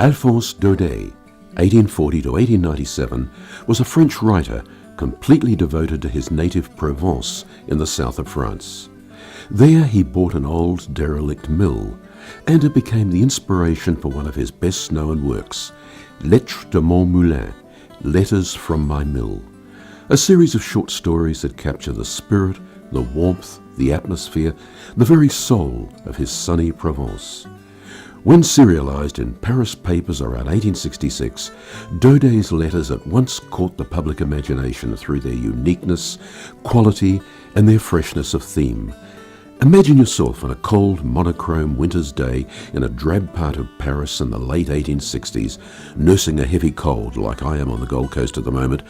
Alphonse Daudet, 1840 to 1897, was a French writer completely devoted to his native Provence in the south of France. There he bought an old derelict mill, and it became the inspiration for one of his best-known works, Lettres de mon moulin, Letters from my mill, a series of short stories that capture the spirit, the warmth, the atmosphere, the very soul of his sunny Provence. When serialized in Paris papers around 1866, Daudet's letters at once caught the public imagination through their uniqueness, quality, and their freshness of theme. Imagine yourself on a cold, monochrome winter's day in a drab part of Paris in the late 1860s, nursing a heavy cold like I am on the Gold Coast at the moment,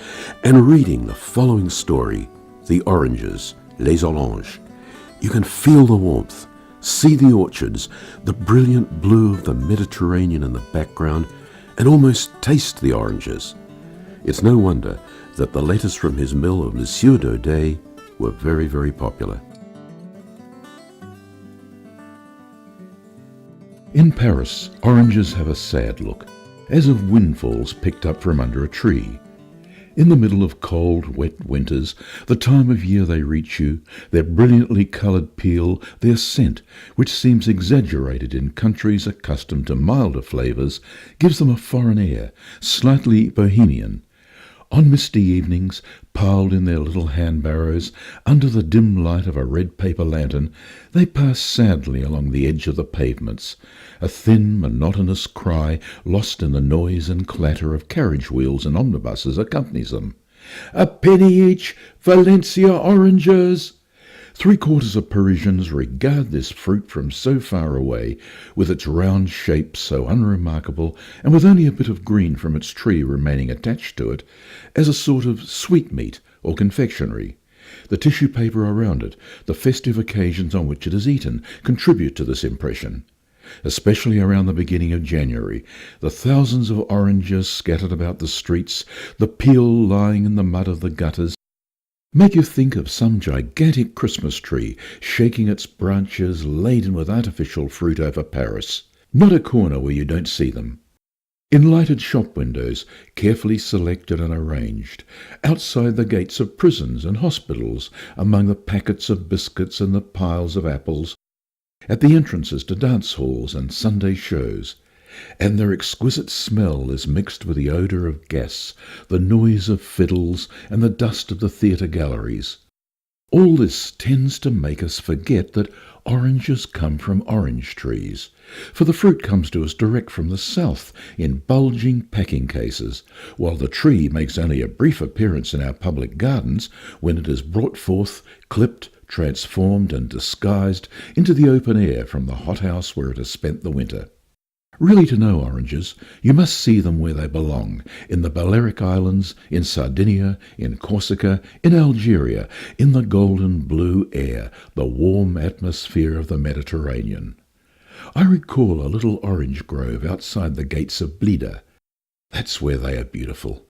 and reading the following story, The Oranges, Les Oranges. You can feel the warmth, see the orchards, the brilliant blue of the Mediterranean in the background, and almost taste the oranges. It's no wonder that the letters from his mill of Monsieur Daudet were very, very popular. In Paris, oranges have a sad look, as of windfalls picked up from under a tree. In the middle of cold, wet winters, the time of year they reach you, their brilliantly coloured peel, their scent, which seems exaggerated in countries accustomed to milder flavours, gives them a foreign air, slightly bohemian. On misty evenings, piled in their little hand-barrows, under the dim light of a red paper lantern, they pass sadly along the edge of the pavements, a thin, monotonous cry lost in the noise and clatter of carriage wheels and omnibuses accompanies them. "A penny each, Valencia oranges!" Three-quarters of Parisians regard this fruit from so far away, with its round shape so unremarkable, and with only a bit of green from its tree remaining attached to it, as a sort of sweetmeat or confectionery. The tissue paper around it, the festive occasions on which it is eaten, contribute to this impression. Especially around the beginning of January, the thousands of oranges scattered about the streets, the peel lying in the mud of the gutters, make you think of some gigantic Christmas tree shaking its branches laden with artificial fruit over Paris. Not a corner where you don't see them. In lighted shop windows, carefully selected and arranged, outside the gates of prisons and hospitals, among the packets of biscuits and the piles of apples, at the entrances to dance halls and Sunday shows, and their exquisite smell is mixed with the odour of gas, the noise of fiddles, and the dust of the theatre galleries. All this tends to make us forget that oranges come from orange trees, for the fruit comes to us direct from the south in bulging packing cases, while the tree makes only a brief appearance in our public gardens when it is brought forth, clipped, transformed and disguised into the open air from the hothouse where it has spent the winter. Really, to know oranges, you must see them where they belong, in the Balearic Islands, in Sardinia, in Corsica, in Algeria, in the golden blue air, the warm atmosphere of the Mediterranean. I recall a little orange grove outside the gates of Blida. That's where they are beautiful.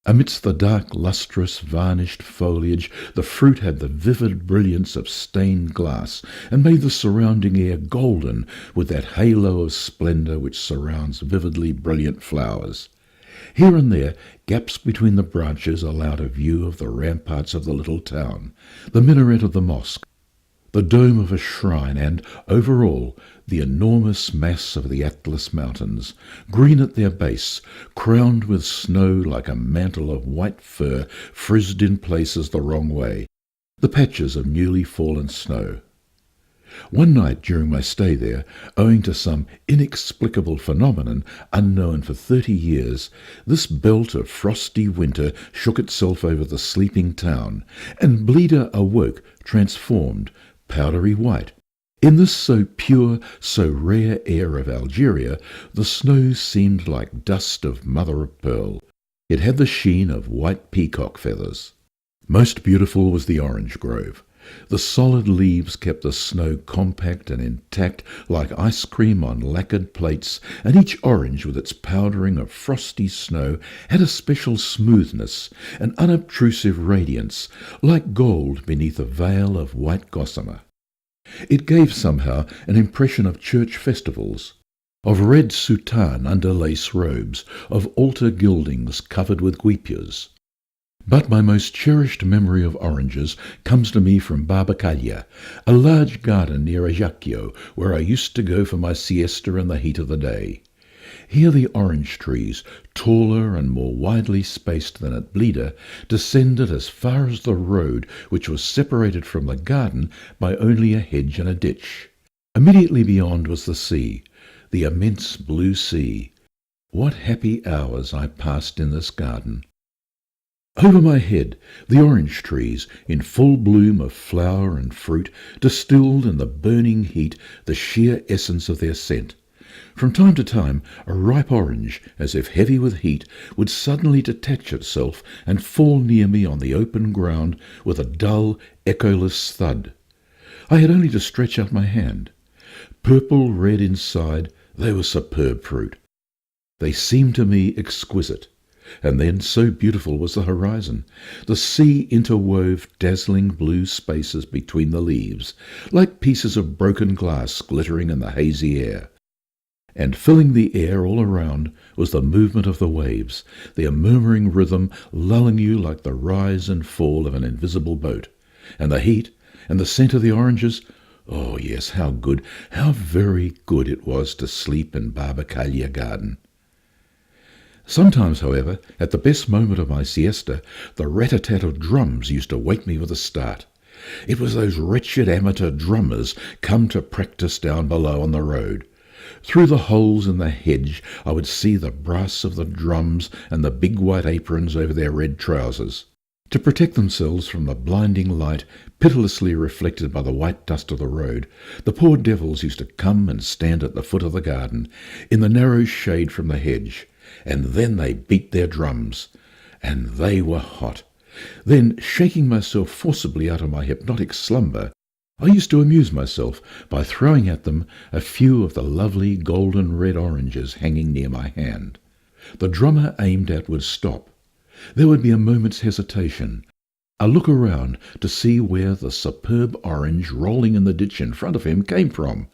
Amidst the dark, lustrous, varnished foliage, the fruit had the vivid brilliance of stained glass, and made the surrounding air golden with that halo of splendour which surrounds vividly brilliant flowers. Here and there, gaps between the branches allowed a view of the ramparts of the little town, the minaret of the mosque, the dome of a shrine, and, over all, the enormous mass of the Atlas Mountains, green at their base, crowned with snow like a mantle of white fur frizzed in places the wrong way, the patches of newly fallen snow. One night during my stay there, owing to some inexplicable phenomenon unknown for 30 years, this belt of frosty winter shook itself over the sleeping town, and Blida awoke transformed, powdery white. In this so pure, so rare air of Algeria, the snow seemed like dust of mother of pearl. It had the sheen of white peacock feathers. Most beautiful was the orange grove. The solid leaves kept the snow compact and intact like ice cream on lacquered plates, and each orange with its powdering of frosty snow had a special smoothness, an unobtrusive radiance, like gold beneath a veil of white gossamer. It gave somehow an impression of church festivals. of red soutane under lace robes, of altar gildings covered with guipures. But my most cherished memory of oranges comes to me from Barbacalia, a large garden near Ajaccio, where I used to go for my siesta in the heat of the day. Here the orange trees, taller and more widely spaced than at Blida, descended as far as the road, which was separated from the garden by only a hedge and a ditch. Immediately beyond was the sea, the immense blue sea. What happy hours I passed in this garden! Over my head, the orange trees, in full bloom of flower and fruit, distilled in the burning heat the sheer essence of their scent. From time to time, a ripe orange, as if heavy with heat, would suddenly detach itself and fall near me on the open ground with a dull, echoless thud. I had only to stretch out my hand. Purple red inside, they were superb fruit. They seemed to me exquisite. And then so beautiful was the horizon. The sea interwove dazzling blue spaces between the leaves, like pieces of broken glass glittering in the hazy air. And filling the air all around was the movement of the waves, their murmuring rhythm lulling you like the rise and fall of an invisible boat. And the heat, and the scent of the oranges, oh yes, how good, how very good it was to sleep in Barbacalia Garden. Sometimes, however, at the best moment of my siesta, the rat-a-tat of drums used to wake me with a start. It was those wretched amateur drummers come to practice down below on the road. Through the holes in the hedge I would see the brass of the drums and the big white aprons over their red trousers. To protect themselves from the blinding light pitilessly reflected by the white dust of the road, the poor devils used to come and stand at the foot of the garden, in the narrow shade from the hedge. And then they beat their drums, and they were hot. Then, shaking myself forcibly out of my hypnotic slumber, I used to amuse myself by throwing at them a few of the lovely golden red oranges hanging near my hand. The drummer aimed at would stop. There would be a moment's hesitation, a look around to see where the superb orange rolling in the ditch in front of him came from.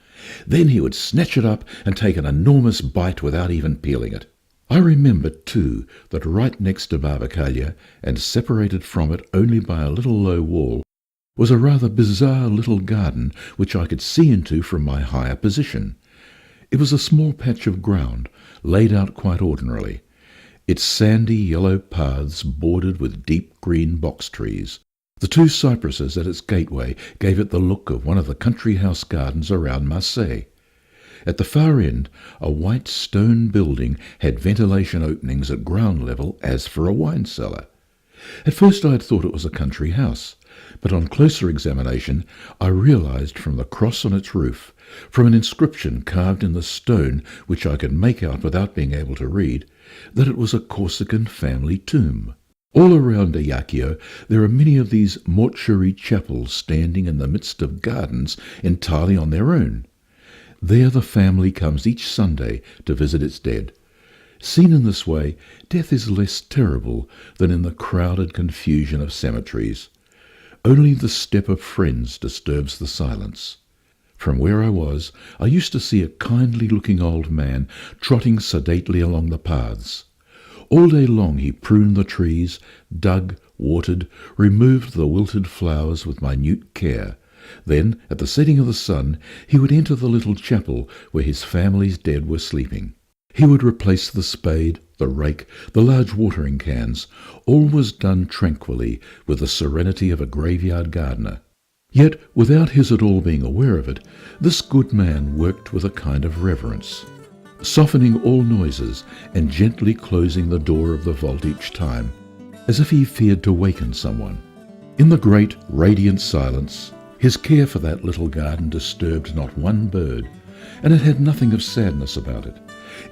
Then he would snatch it up and take an enormous bite without even peeling it. I remember, too, that right next to Barbacalia, and separated from it only by a little low wall, was a rather bizarre little garden which I could see into from my higher position. It was a small patch of ground, laid out quite ordinarily, its sandy yellow paths bordered with deep green box trees. The two cypresses at its gateway gave it the look of one of the country house gardens around Marseille. At the far end, a white stone building had ventilation openings at ground level as for a wine cellar. At first I had thought it was a country house, but on closer examination I realized from the cross on its roof, from an inscription carved in the stone which I could make out without being able to read, that it was a Corsican family tomb. All around Ajaccio there are many of these mortuary chapels standing in the midst of gardens entirely on their own. There the family comes each Sunday to visit its dead. Seen in this way, death is less terrible than in the crowded confusion of cemeteries. Only the step of friends disturbs the silence. From where I was, I used to see a kindly-looking old man trotting sedately along the paths. All day long he pruned the trees, dug, watered, removed the wilted flowers with minute care. Then, at the setting of the sun, he would enter the little chapel where his family's dead were sleeping. He would replace the spade, the rake, the large watering cans. All was done tranquilly, with the serenity of a graveyard gardener. Yet, without his at all being aware of it, this good man worked with a kind of reverence, softening all noises and gently closing the door of the vault each time, as if he feared to waken someone. In the great, radiant silence, his care for that little garden disturbed not one bird, and it had nothing of sadness about it.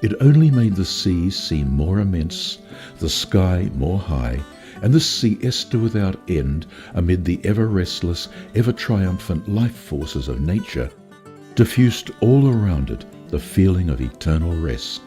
It only made the sea seem more immense, the sky more high, and this siesta without end amid the ever-restless, ever-triumphant life forces of nature diffused all around it the feeling of eternal rest.